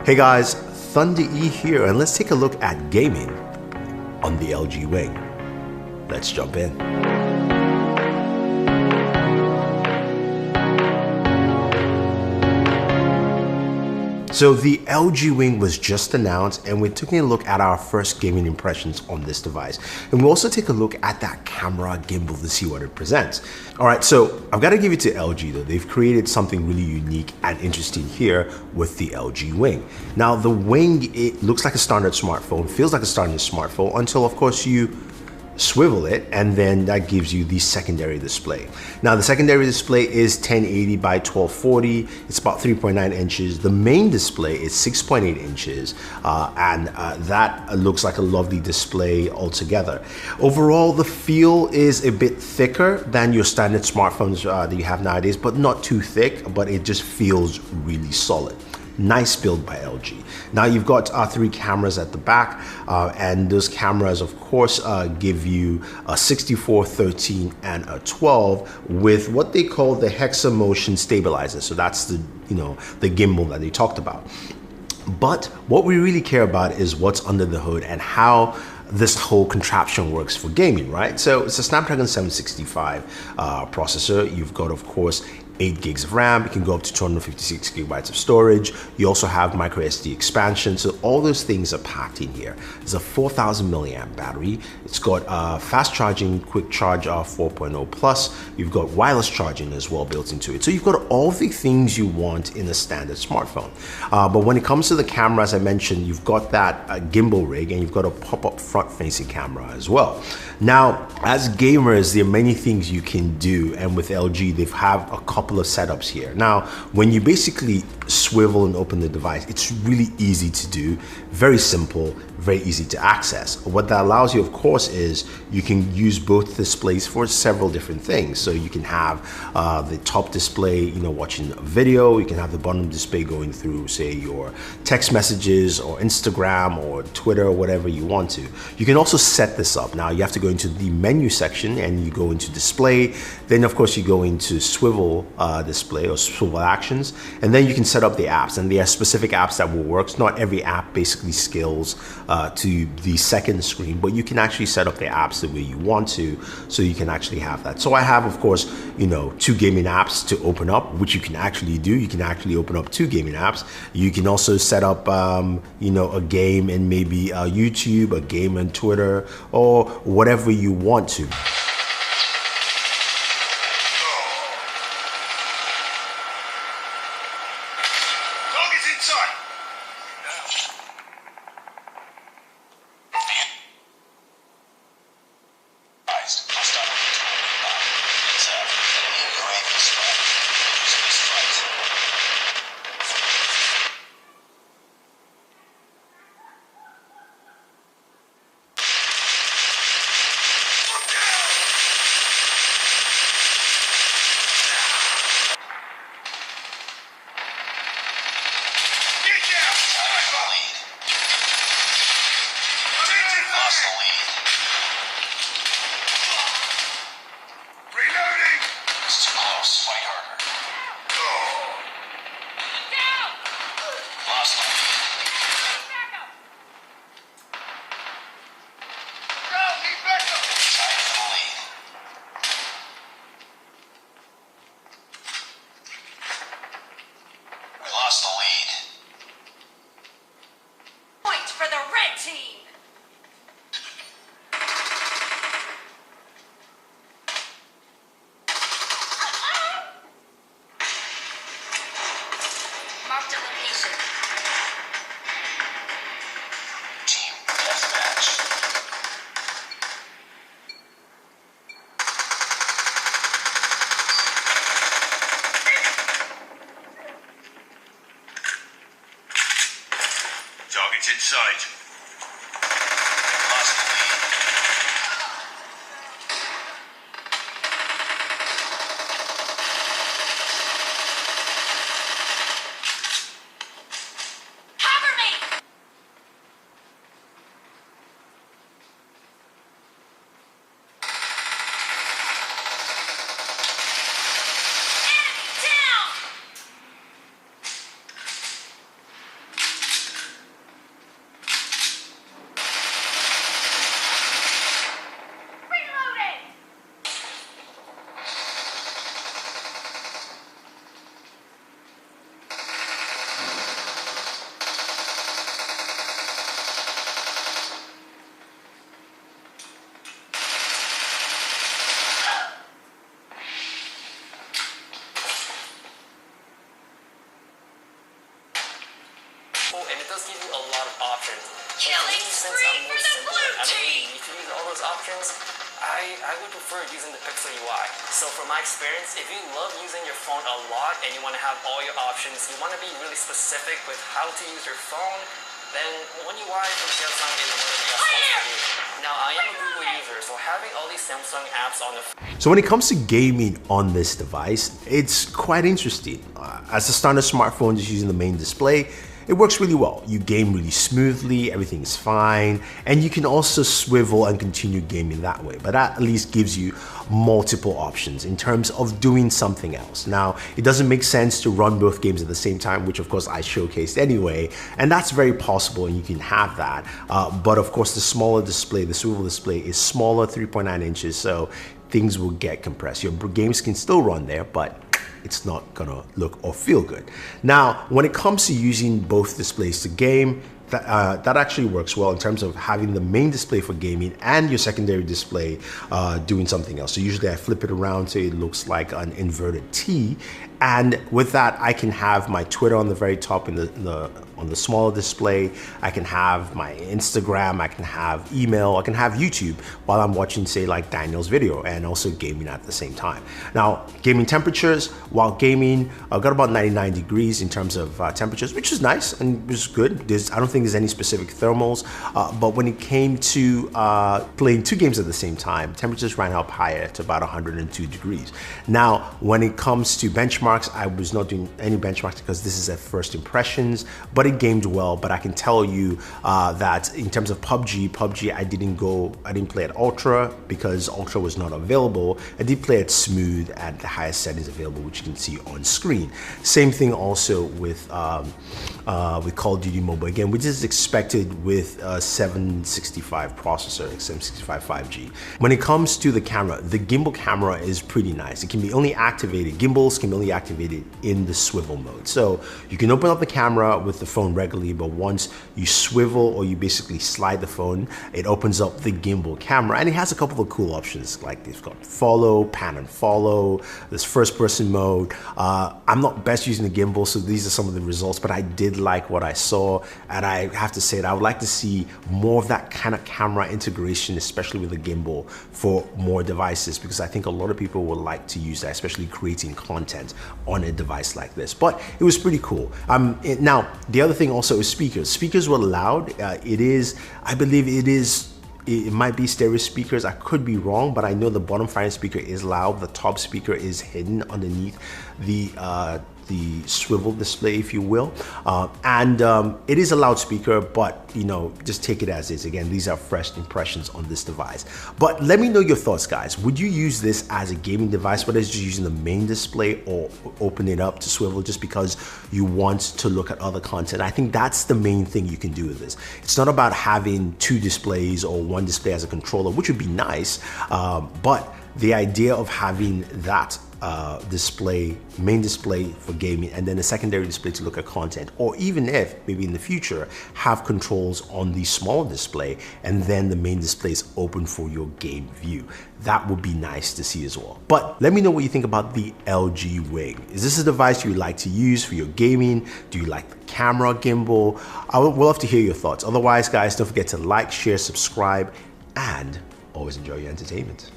Hey guys, Thunder E here, and let's take a look at gaming on the LG Wing. Let's jump in. So the LG Wing was just announced, and we're taking a look at our first gaming impressions on this device. And we'll also take a look at that camera gimbal to see what it presents. All right, so I've got to give it to LG though. They've created something really unique and interesting here with the LG Wing. Now the Wing, it looks like a standard smartphone, feels like a standard smartphone until of course you swivel it, and then that gives you the secondary display. Now the secondary display is 1080 by 1240. It's about 3.9 inches. The main display is 6.8 inches, and that looks like a lovely display altogether. Overall, the feel is a bit thicker than your standard smartphones that you have nowadays, but not too thick, but it just feels really solid. Nice build by LG. Now you've got 3 cameras at the back, and those cameras of course give you a 64, 13, and a 12 with what they call the Hexamotion stabilizer. So that's the the gimbal that they talked about. But what we really care about is what's under the hood and how this whole contraption works for gaming, right? So it's a Snapdragon 765 processor. You've got, of course, 8 gigs of RAM. You can go up to 256 gigabytes of storage. You also have micro SD expansion. So all those things are packed in here. It's a 4,000 milliamp battery. It's got fast charging, quick charge 4.0 plus. You've got wireless charging as well built into it. So you've got all the things you want in a standard smartphone. But when it comes to the camera, as I mentioned, you've got that gimbal rig, and you've got a pop-up front-facing camera as well. Now, as gamers, there are many things you can do, and with LG, they have a couple of setups here. Now, when you basically swivel and open the device, it's really easy to do, very simple, very easy to access. What that allows you, of course, is you can use both displays for several different things. So you can have the top display, watching a video. You can have the bottom display going through, say, your text messages or Instagram or Twitter or whatever you want to. You can also set this up. Now, you have to go into the menu section, and you go into display. Then, of course, you go into swivel display or swivel actions, and then you can set up the apps, and there are specific apps that will work. Not every app basically scales to the second screen, but you can actually set up the apps the way you want to, so you can actually have that. So I have, of course, 2 gaming apps to open up, which you can actually do. You can actually open up 2 gaming apps. You can also set up a game in maybe YouTube, a game in Twitter, or whatever you want to. Target's in sight. does give you a lot of options. Killing spree for the blue I don't really team! need to use all those options. I would prefer using the Pixel UI. So from my experience, if you love using your phone a lot and you want to have all your options, you want to be really specific with how to use your phone, then One UI from Samsung is one of the best ones for you. Now, I am a Google user, so having all these Samsung apps on the So when it comes to gaming on this device, it's quite interesting. As a standard smartphone just using the main display, it works really well. You game really smoothly, everything is fine, and you can also swivel and continue gaming that way. But that at least gives you multiple options in terms of doing something else. Now, it doesn't make sense to run both games at the same time, which of course I showcased anyway, and that's very possible and you can have that. But of course, the smaller display, the swivel display is smaller, 3.9 inches, so things will get compressed. Your games can still run there, but it's not gonna look or feel good. Now, when it comes to using both displays to game, that actually works well in terms of having the main display for gaming and your secondary display doing something else. So usually I flip it around so it looks like an inverted T, and with that I can have my Twitter on the very top on the smaller display. I can have my Instagram, I can have email, I can have YouTube while I'm watching, say, like Daniel's video, and also gaming at the same time. Now, gaming temperatures, while gaming, I got about 99 degrees in terms of temperatures, which is nice and was good. I don't think there's any specific thermals, but when it came to playing two games at the same time, temperatures ran up higher to about 102 degrees. Now, when it comes to benchmarks, I was not doing any benchmarks because this is at first impressions, but it gamed well. But I can tell you that in terms of PUBG, I didn't play at Ultra because Ultra was not available. I did play at Smooth at the highest settings available, which you can see on screen. Same thing also with Call of Duty Mobile, again, which is expected with a 765 processor, 765 5G. When it comes to the camera, the gimbal camera is pretty nice. It can be only activated, gimbals can be only activated in the swivel mode. So you can open up the camera with the phone regularly, but once you swivel or you basically slide the phone, it opens up the gimbal camera, and it has a couple of cool options, like it's got follow, pan and follow, this first person mode. I'm not best using the gimbal, so these are some of the results, but I did like what I saw, and I have to say that I would like to see more of that kind of camera integration, especially with the gimbal, for more devices, because I think a lot of people would like to use that, especially creating content on a device like this. But it was pretty cool. Now, the other thing also is speakers. Speakers were loud. I believe it might be stereo speakers. I could be wrong, but I know the bottom firing speaker is loud. The top speaker is hidden underneath the swivel display, if you will, and it is a loudspeaker, but just take it as is. Again, these are fresh impressions on this device, but let me know your thoughts, guys. Would you use this as a gaming device, whether it's just using the main display or open it up to swivel just because you want to look at other content? I think that's the main thing you can do with this. It's not about having two displays or one display as a controller, which would be nice, but the idea of having that main display for gaming, and then a secondary display to look at content, or even if maybe in the future have controls on the small display and then the main display is open for your game view, that would be nice to see as well. But let me know what you think about the LG Wing. Is this a device you would like to use for your gaming? Do you like the camera gimbal? I would love to hear your thoughts. Otherwise, guys, don't forget to like, share, subscribe, and always enjoy your entertainment.